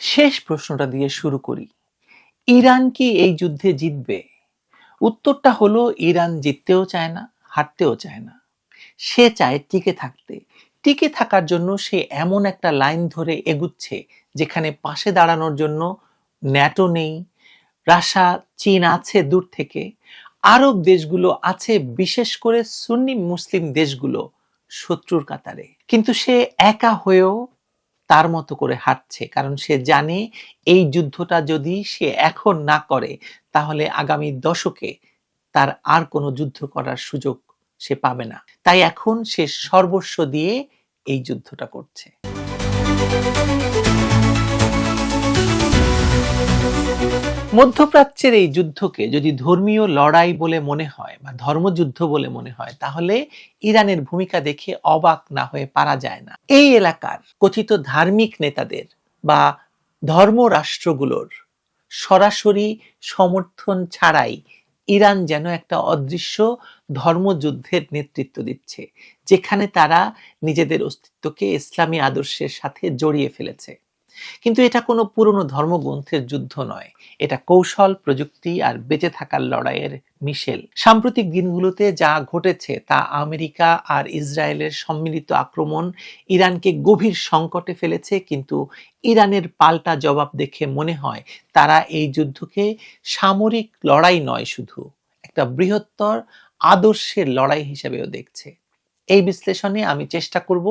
শেষ প্রশ্নটা দিয়ে শুরু করি। ইরান কি এই যুদ্ধে জিতবে? উত্তরটা হলো ইরান জিততেও চায় না, হারতেও চায় না। সে চায় টিকে থাকতে। টিকে থাকার জন্য সে এমন একটা লাইন ধরে এগুচ্ছে যেখানে পাশে দাঁড়ানোর জন্য ন্যাটো নেই, রাশিয়া, চীন আছে দূর থেকে, আরব দেশগুলো আছে, বিশেষ করে সুন্নি মুসলিম দেশগুলো শত্রুর কাতারে। কিন্তু সে একা হয়েও তার মতো করে হাঁটছে, কারণ সে জানে এই যুদ্ধটা যদি সে এখন না করে তাহলে আগামী দশকে তার আর কোনো যুদ্ধ করার সুযোগ সে পাবে না। তাই এখন সে সর্বস্ব দিয়ে এই যুদ্ধটা করছে। মধ্যপ্রাচ্যের এই যুদ্ধকে যদি ধর্মীয় লড়াই বলে মনে হয় বা ধর্মযুদ্ধ বলে মনে হয়, তাহলে ইরানের ভূমিকা দেখে অবাক না হয়ে পারা যায় না। এই এলাকার কথিত ধার্মিক নেতাদের বা ধর্মরাষ্ট্রগুলোর সরাসরি সমর্থন ছাড়াই ইরান যেন একটা অদৃশ্য ধর্মযুদ্ধের নেতৃত্ব দিচ্ছে, যেখানে তারা নিজেদের অস্তিত্বকে ইসলামী আদর্শের সাথে জড়িয়ে ফেলেছে। কিন্তু এটা কোনো পুরনো ধর্মগ্রন্থের যুদ্ধ নয়, এটা কৌশল, প্রযুক্তি আর বেঁচে থাকার লড়াইয়ের মিশেল। সাম্প্রতিক দিনগুলোতে যা ঘটেছে তা আমেরিকা আর ইসরায়েলের সম্মিলিত আক্রমণ ইরানকে গভীর সংকটে ফেলেছে, কিন্তু ইরানের পাল্টা জবাব দেখে মনে হয় তারা এই যুদ্ধকে সামরিক লড়াই নয়, শুধু একটা বৃহত্তর আদর্শের লড়াই হিসেবেও দেখছে। এই বিশ্লেষণে আমি চেষ্টা করব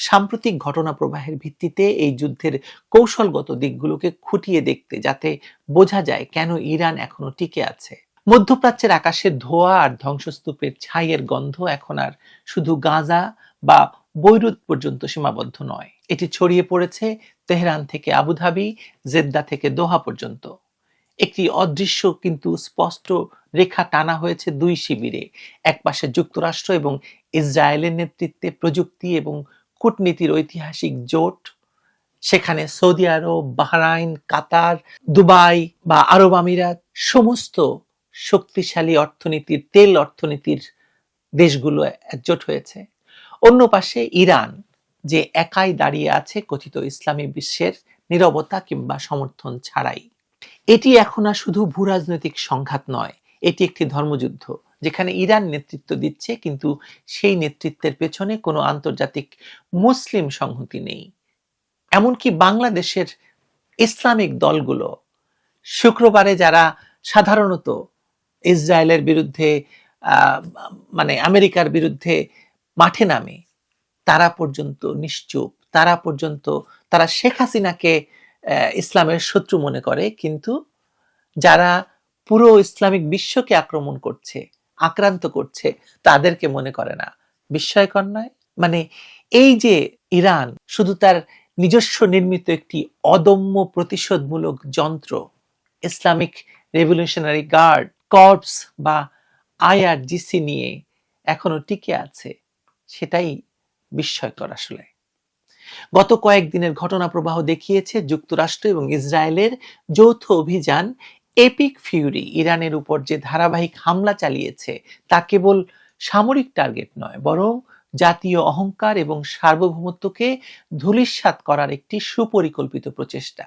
সাম্প্রতিক ঘটনা প্রবাহের ভিত্তিতে এই যুদ্ধের কৌশলগত দিকগুলোকে খুঁটিয়ে দেখতে, যাতে বোঝা যায় কেন ইরান এখনো টিকে আছে। মধ্যপ্রাচ্যের আকাশের ধোঁয়া আর ধ্বংসস্তূপের ছাইয়ের গন্ধ এখন আর শুধু গাজা বা বৈরুত পর্যন্ত সীমাবদ্ধ নয়, এটি ছড়িয়ে পড়েছে তেহরান থেকে আবুধাবি, জেদ্দা থেকে দোহা পর্যন্ত। একটি অদৃশ্য কিন্তু স্পষ্ট রেখা টানা হয়েছে দুই শিবিরে। একপাশে যুক্তরাষ্ট্র এবং ইসরায়েলের নেতৃত্বে প্রযুক্তি এবং কূটনীতির ঐতিহাসিক জোট, সেখানে সৌদি আরব, বাহরাইন, কাতার, দুবাই বা আরব আমিরাত, সমস্ত শক্তিশালী অর্থনীতির, তেল অর্থনীতির দেশগুলো একজোট হয়েছে। অন্য পাশে ইরান, যে একাই দাঁড়িয়ে আছে কথিত ইসলামী বিশ্বের নীরবতা কিংবা সমর্থন ছাড়াই। এটি এখন আর শুধু ভূরাজনৈতিক সংঘাত নয়, এটি একটি ধর্মযুদ্ধ, যেখানে ইরান নেতৃত্ব দিচ্ছে, কিন্তু সেই নেতৃত্বের পেছনে কোনো আন্তর্জাতিক মুসলিম সংহতি নেই। এমনকি বাংলাদেশের ইসলামিক দলগুলো শুক্রবারে যারা সাধারণত ইসরায়েলের বিরুদ্ধে মানে আমেরিকার বিরুদ্ধে মাঠে নামে, তারা পর্যন্ত নিশ্চুপ, তারা শেখ হাসিনাকে ইসলামের শত্রু মনে করে, কিন্তু যারা পুরো ইসলামিক বিশ্বকে আক্রমণ করছে, আক্রান্ত করছে, তাদেরকে মনে করে না। বিস্ময়কর নয়? মানে এই যে ইরান শুধু তার নিজস্ব নির্মিত একটি অদম্য প্রতিশোধমূলক যন্ত্র, ইসলামিক রেভলিউশনারি গার্ড কর্পস বা আইআরজিসি নিয়ে এখনো টিকে আছে, সেটাই বিস্ময়কর আসলে। গত কয়েকদিনের ঘটনা প্রবাহ দেখিয়েছে যুক্তরাষ্ট্র এবং ইসরায়েলের যৌথ অভিযান এপিক ফিউরি ইরানের উপর যে ধারাবাহিক হামলা চালিয়েছে তা কেবল সামরিক টার্গেট নয়, বরং জাতীয় অহংকার এবং সার্বভৌমত্বকে ধূলিসাৎ করার একটি সুপরিকল্পিত প্রচেষ্টা।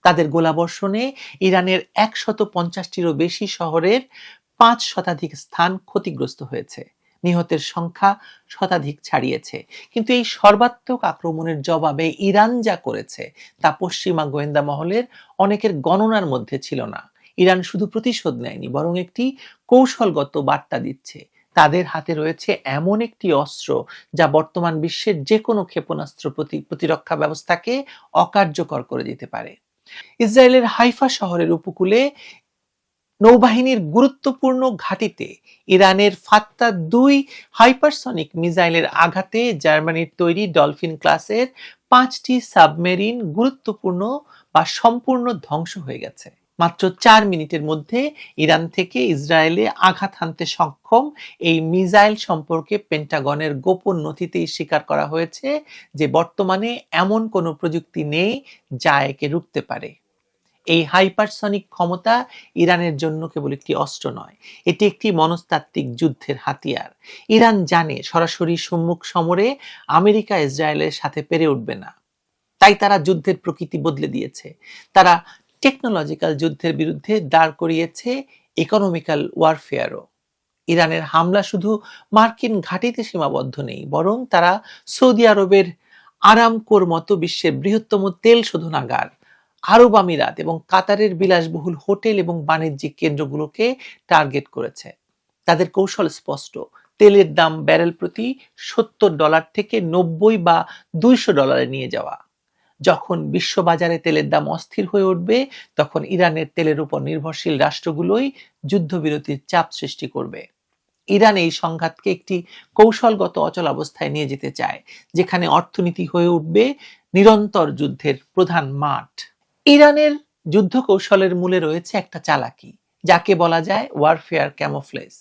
তাদের গোলাবর্ষণে ইরানের ১৫০টিরও বেশি শহরের ৫ শতাধিক স্থান ক্ষতিগ্রস্ত হয়েছে, নিহতের সংখ্যা শতাধিক ছাড়িয়েছে। কিন্তু এই সর্বাত্মক আক্রমণের জবাবে ইরান যা করেছে তা পশ্চিমা গোয়েন্দা মহলের অনেকের গণনার মধ্যে ছিল না। ইরান শুধু প্রতিশোধ নেয়নি, বরং একটি কৌশলগত বার্তা দিচ্ছে। তাদের হাতে রয়েছে এমন একটি অস্ত্র যা বর্তমান বিশ্বের যে কোনো ক্ষেপণাস্ত্র প্রতিরক্ষা ব্যবস্থাকে অকার্যকর করে দিতে পারে। ইসরায়েলের হাইফা শহরের উপকূলে নৌবাহিনীর গুরুত্বপূর্ণ ঘাঁটিতে ইরানের ফাত্তা-2 হাইপারসনিক মিসাইলের আঘাতে জার্মানির তৈরি ডলফিন ক্লাসের 5টি সাবমেরিন গুরুত্বপূর্ণ বা সম্পূর্ণ ধ্বংস হয়ে গেছে। মাত্র 4 মিনিটের মধ্যে ইরান থেকে ইসরায়েলে আঘাত হানতে সক্ষম এই মিসাইল সম্পর্কে পেন্টাগনের গোপন নথিতেই স্বীকার করা হয়েছে যে বর্তমানে এমন কোনো প্রযুক্তি নেই যা একে রুখতে পারে। এই হাইপারসনিক ক্ষমতা ইরানের জন্য কেবল একটি অস্ত্র নয়, এটি একটি মনস্তাত্ত্বিক যুদ্ধের হাতিয়ার। ইরান জানে সরাসরি সম্মুখ সমরে আমেরিকা ইসরায়েলের সাথে পেরে উঠবে না, তাই তারা যুদ্ধের প্রকৃতি বদলে দিয়েছে। তারা টেকনোলজিক্যাল যুদ্ধের বিরুদ্ধে দাঁড় করিয়েছে ইকোনমিক্যাল ওয়ারফেয়ারও। ইরানের হামলা শুধু মার্কিন ঘাঁটিতে সীমাবদ্ধ নেই, বরং তারা সৌদি আরবের আরামকোর মতো বিশ্বের বৃহত্তম তেল শোধনাগার, আরব আমিরাত এবং কাতারের বিলাসবহুল হোটেল এবং বাণিজ্যিক কেন্দ্রগুলোকে টার্গেট করেছে। তাদের কৌশল স্পষ্ট, তেলের দাম ব্যারেল প্রতি $70 থেকে 90 বা $200 নিয়ে যাওয়া। যখন বিশ্ববাজারে তেলের দাম অস্থির হয়ে উঠবে, তখন ইরানের তেলের উপর নির্ভরশীল রাষ্ট্রগুলোই যুদ্ধবিরতির চাপ সৃষ্টি করবে। ইরান এই সংঘাতকে একটি কৌশলগত অচলাবস্থায় নিয়ে যেতে চায়, যেখানে অর্থনীতি হয়ে উঠবে নিরন্তর যুদ্ধের প্রধান মাঠ। ইরানের যুদ্ধ কৌশলের মূলে রয়েছে একটা চালাকি, যাকে বলা যায় ওয়ারফেয়ার ক্যামোফ্লেজ।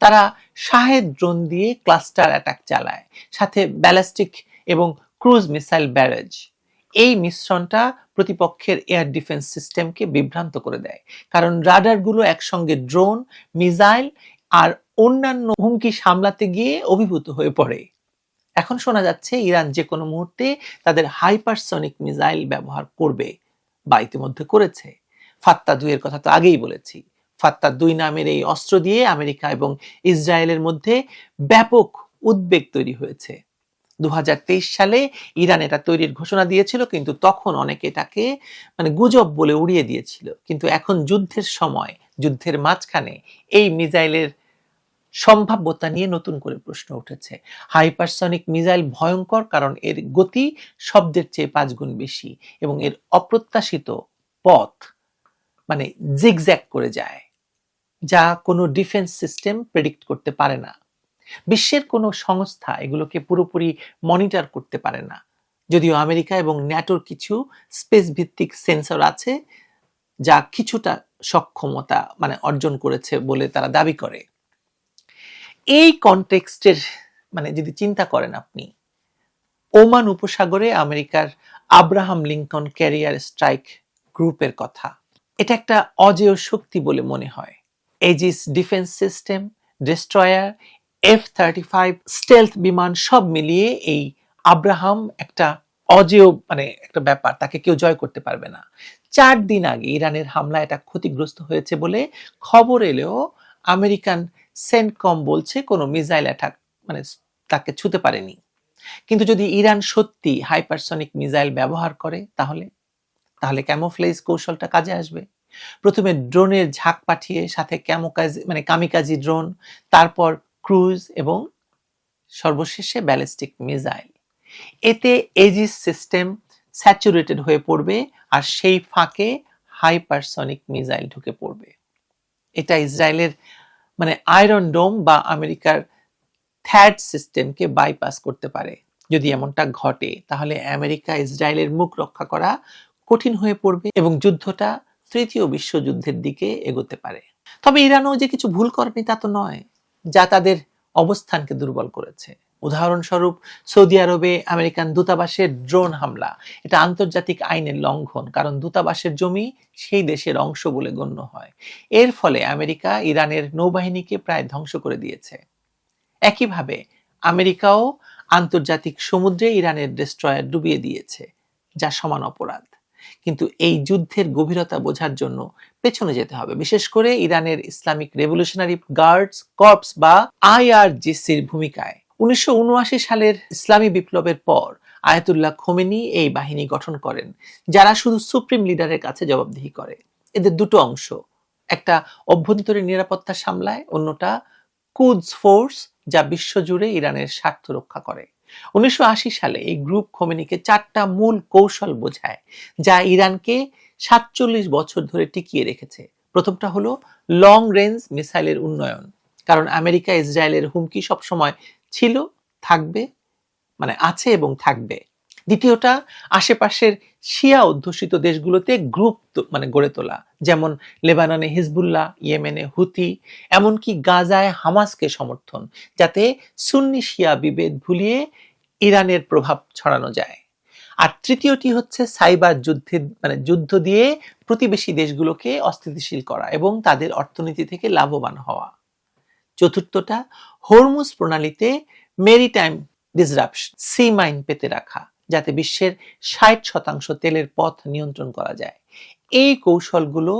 তারা শাহেদ ড্রোন দিয়ে ক্লাস্টার অ্যাটাক চালায়, সাথে ব্যালিস্টিক এবং ক্রুজ মিসাইল ব্যারেজ। এই মিশ্রণটা প্রতিপক্ষের এয়ার ডিফেন্স সিস্টেমকে বিভ্রান্ত করে দেয়, কারণ রাডারগুলো একসঙ্গে ড্রোন, মিসাইল আর অন্যান্য হুমকি সামলাতে গিয়ে অভিভূত হয়ে পড়ে। এখন শোনা যাচ্ছে ইরান যে কোনো মুহূর্তে তাদের হাইপারসনিক মিসাইল ব্যবহার করবে, বা ইতিমধ্যে করেছে। ফাত্তা-2 এর কথা তো আগেই বলেছি। ফাত্তা-2 নামের এই অস্ত্র দিয়ে আমেরিকা এবং ইসরায়েলের মধ্যে ব্যাপক উদ্বেগ তৈরি হয়েছে। 2023 সালে ইরান এটা তৈরির ঘোষণা দিয়েছিল, কিন্তু তখন অনেকে এটাকে গুজব বলে উড়িয়ে দিয়েছিল। কিন্তু এখন যুদ্ধের সময়, যুদ্ধের মাঝখানে এই মিসাইলের সম্ভাব্যতা নিয়ে নতুন করে প্রশ্ন উঠেছে। হাইপারসনিক মিসাইল ভয়ঙ্কর, কারণ এর গতি শব্দের চেয়ে 5 গুণ বেশি এবং এর অপ্রত্যাশিত পথ জিগজ্যাগ করে যায়, যা কোনো ডিফেন্স সিস্টেম প্রেডিক্ট করতে পারে না। বিশ্বের কোনো সংস্থা এগুলোকে পুরোপুরি মনিটর করতে পারে না, যদিও আমেরিকা এবং ন্যাটোর কিছু স্পেস ভিত্তিক সেন্সর আছে যা কিছুটা সক্ষমতা অর্জন করেছে বলে তারা দাবি করে। এই কনটেক্সটের যদি চিন্তা করেন আপনি, ওমান উপসাগরে আমেরিকার আব্রাহাম লিঙ্কন ক্যারিয়ার স্ট্রাইক গ্রুপের কথা, এটা একটা অজেয় শক্তি বলে মনে হয়। Aegis defence system, destroyer, F-35 stealth বিমান সব মিলিয়ে এই আব্রাহাম একটা অজেয় একটা ব্যাপার, তাকে কেউ জয় করতে পারবে না। 4 দিন আগে ইরানের হামলা এটা ক্ষতিগ্রস্ত হয়েছে বলে খবর এলেও আমেরিকান সেন্টকম বলছে কোনো মিসাইল অ্যাটাক তাকে ছুঁতে পারেনি। কিন্তু যদি ইরান সত্যি হাইপারসনিক মিসাইল ব্যবহার করে, তাহলে ক্যামোফ্লেজ কৌশলটা কাজে আসবে। প্রথমে ড্রোনের ঝাঁক পাঠিয়ে, সাথে কামিকাজি ড্রোন, তারপর ক্রুজ এবং সর্বশেষে ব্যালিস্টিক মিসাইল। এতে এজিস সিস্টেম স্যাচুরেটেড হয়ে পড়বে, আর সেই ফাঁকে হাইপারসনিক মিসাইল ঢুকে পড়বে। এটা ইসরায়েলের আয়রন ডোম বা আমেরিকার থ্যাড সিস্টেমকে বাইপাস করতে পারে। যদি এমনটা ঘটে, তাহলে আমেরিকা ইসরায়েলের মুখ রক্ষা করা কঠিন হয়ে পড়বে এবং যুদ্ধটা তৃতীয় বিশ্বযুদ্ধের দিকে এগোতে পারে। তবে ইরানও যে কিছু ভুল করেনি তা তো নয়, যা তাদের অবস্থানকে দুর্বল করেছে। উদাহরণস্বরূপ সৌদি আরবে আমেরিকান দূতাবাসের ড্রোন হামলা, এটা আন্তর্জাতিক আইনের লঙ্ঘন, কারণ দূতাবাসের জমি সেই দেশের অংশ বলে গণ্য হয়। এর ফলে আমেরিকা ইরানের নৌবাহিনীকে প্রায় ধ্বংস করে দিয়েছে। একইভাবে আমেরিকাও আন্তর্জাতিক সমুদ্রে ইরানের ডেস্ট্রয়ার ডুবিয়ে দিয়েছে, যা সমান অপরাধ। কিন্তু এই যুদ্ধের গভীরতা বোঝার জন্য পেছনে যেতে হবে, বিশেষ করে ইরানের ইসলামিক রেভলিউশনারি গার্ডস কর্পস বা IRGCর ভূমিকায়। 1979 সালের ইসলামী বিপ্লবের পর আয়াতুল্লাহ খোমেনি এই বাহিনী গঠন করেন, যারা শুধু সুপ্রিম লিডারের কাছে জবাবদিহি করে। এদের দুটো অংশ, একটা অভ্যন্তরীণ নিরাপত্তা সামলায়, অন্যটা কুদস ফোর্স, যা বিশ্বজুড়ে ইরানের স্বার্থ রক্ষা করে। 1980 সালে এই গ্রুপ খোমেনিকে 4টা মূল কৌশল বোঝায়, যা ইরানকে 47 বছর ধরে টিকিয়ে রেখেছে। প্রথমটা হলো লং রেঞ্জ মিসাইলের উন্নয়ন, কারণ আমেরিকা ইসরায়েলের হুমকি সবসময় ছিল, থাকবে, আছে এবং থাকবে। দ্বিতীয়টা আশেপাশের শিয়া অধ্যুষিত দেশগুলোতে গ্রুপ গড়ে তোলা, যেমন লেবাননে হিজবুল্লাহ, ইয়েমেনে হুথি, এমনকি গাজায় হামাসকে সমর্থন, যাতে সুন্নি শিয়া বিভেদ ভুলিয়ে ইরানের প্রভাব ছড়ানো যায়। আর তৃতীয়টি হচ্ছে সাইবার যুদ্ধ দিয়ে প্রতিবেশী দেশগুলোকে অস্থিতিশীল করা এবং তাদের অর্থনীতি থেকে লাভবান হওয়া। চতুর্থটা হরমুজ প্রণালীতে মেরিটাইম ডিসরাপশন, সি মাইন পেতে রাখা, যাতে বিশ্বের 60% তেলের পথ নিয়ন্ত্রণ করা যায়। এই কৌশলগুলো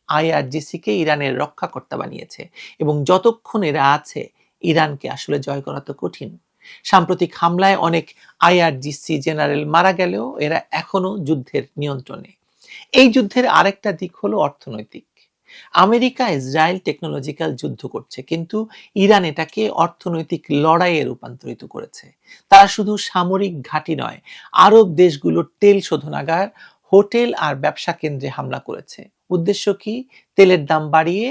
আইআরজিসিকে ইরানের রক্ষাকর্তা বানিয়েছে এবং যতক্ষণ এরা আছে ইরানকে আসলে জয় করা তো কঠিন। সাম্প্রতিক হামলায় অনেক আইআরজিসি জেনারেল মারা গেলেও এরা এখনো যুদ্ধের নিয়ন্ত্রণে। এই যুদ্ধের আরেকটা দিক হলো অর্থনৈতিক। আমেরিকা ইসরায়েল টেকনোলজিক্যাল যুদ্ধ করছে, কিন্তু ইরান এটাকে অর্থনৈতিক লড়াইয়ে রূপান্তরিত করেছে। তারা শুধু সামরিক ঘাঁটি নয়, আরব দেশগুলোর তেল শোধনাগার, হোটেল আর ব্যবসা কেন্দ্রে হামলা করেছে। উদ্দেশ্য কি? তেলের দাম বাড়িয়ে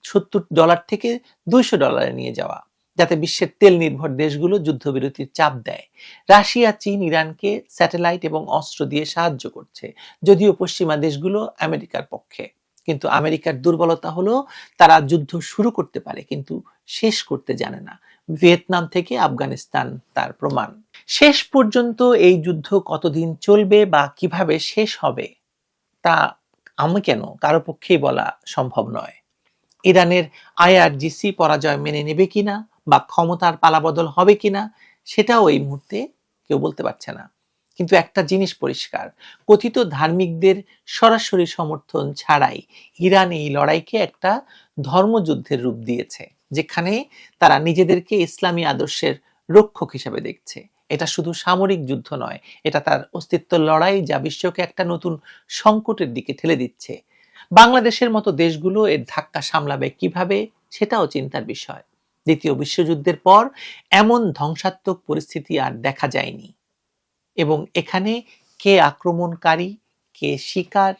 $70 থেকে $200 নিয়ে যাওয়া, যাতে বিশ্বের তেল নির্ভর দেশগুলো যুদ্ধবিরতির চাপ দেয়। রাশিয়া, চীন ইরানকে স্যাটেলাইট এবং অস্ত্র দিয়ে সাহায্য করছে, যদিও পশ্চিমা দেশগুলো আমেরিকার পক্ষে। কিন্তু আমেরিকার দুর্বলতা হলো তারা যুদ্ধ শুরু করতে পারে কিন্তু শেষ করতে জানে না। ভিয়েতনাম থেকে আফগানিস্তান তার প্রমাণ। শেষ পর্যন্ত এই যুদ্ধ কতদিন চলবে বা কিভাবে শেষ হবে তা আমি কেন কারো পক্ষেই বলা সম্ভব নয়। ইরানের আইআরজিসি পরাজয় মেনে নেবে কিনা বা ক্ষমতার পালাবদল হবে কিনা সেটাও এই মুহূর্তে কেউ বলতে পারছে না। কিন্তু একটা জিনিস পরিষ্কার, কথিত ধার্মিকদের সরাসরি সমর্থন ছাড়াই ইরান এই লড়াইকে একটা ধর্মযুদ্ধের রূপ দিয়েছে, যেখানে তারা নিজেদেরকে ইসলামী আদর্শের রক্ষক হিসেবে দেখছে। এটা শুধু সামরিক যুদ্ধ নয়, এটা তার অস্তিত্বের লড়াই, যা বিশ্বকে একটা নতুন সংকটের দিকে ঠেলে দিচ্ছে। বাংলাদেশের মতো দেশগুলো এর ধাক্কা সামলাবে কিভাবে সেটাও চিন্তার বিষয়। দ্বিতীয় বিশ্বযুদ্ধের পর এমন ধ্বংসাত্মক পরিস্থিতি আর দেখা যায়নি, এবং এখানে কে আক্রমণকারী কে শিকার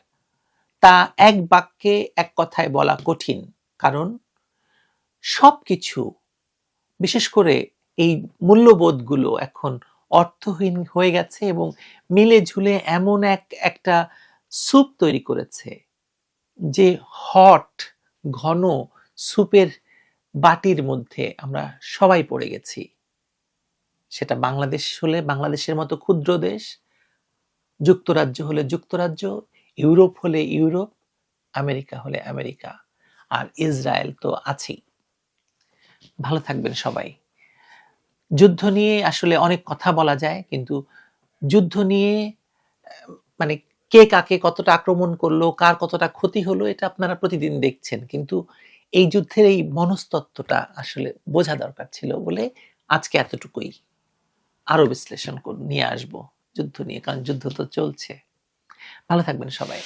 তা এক বাক্যে এক কথায় বলা কঠিন, কারণ সবকিছু, বিশেষ করে এই মূল্যবোধগুলো এখন অর্থহীন হয়ে গেছে এবং মিলে ঝুলে এমন একটা স্যুপ তৈরি করেছে যে হট ঘন স্যুপের বাটির মধ্যে আমরা সবাই পড়ে গেছি। সেটা বাংলাদেশ হলে বাংলাদেশের মতো ক্ষুদ্র দেশ, যুক্তরাজ্য হলে যুক্তরাজ্য, ইউরোপ হলে ইউরোপ, আমেরিকা হলে আমেরিকা, আর ইসরায়েল তো আছেই। ভালো থাকবেন সবাই। যুদ্ধ নিয়ে আসলে অনেক কথা বলা যায়, কিন্তু যুদ্ধ নিয়ে মানে কে কাকে কতটা আক্রমণ করলো, কার কতটা ক্ষতি হলো, এটা আপনারা প্রতিদিন দেখছেন, কিন্তু এই যুদ্ধের এই মনস্তত্ত্বটা আসলে বোঝা দরকার ছিল বলে আজকে এতটুকুই। আরো বিশ্লেষণ নিয়ে আসবো যুদ্ধ নিয়ে, কারণ যুদ্ধ তো চলছে। ভালো থাকবেন সবাই।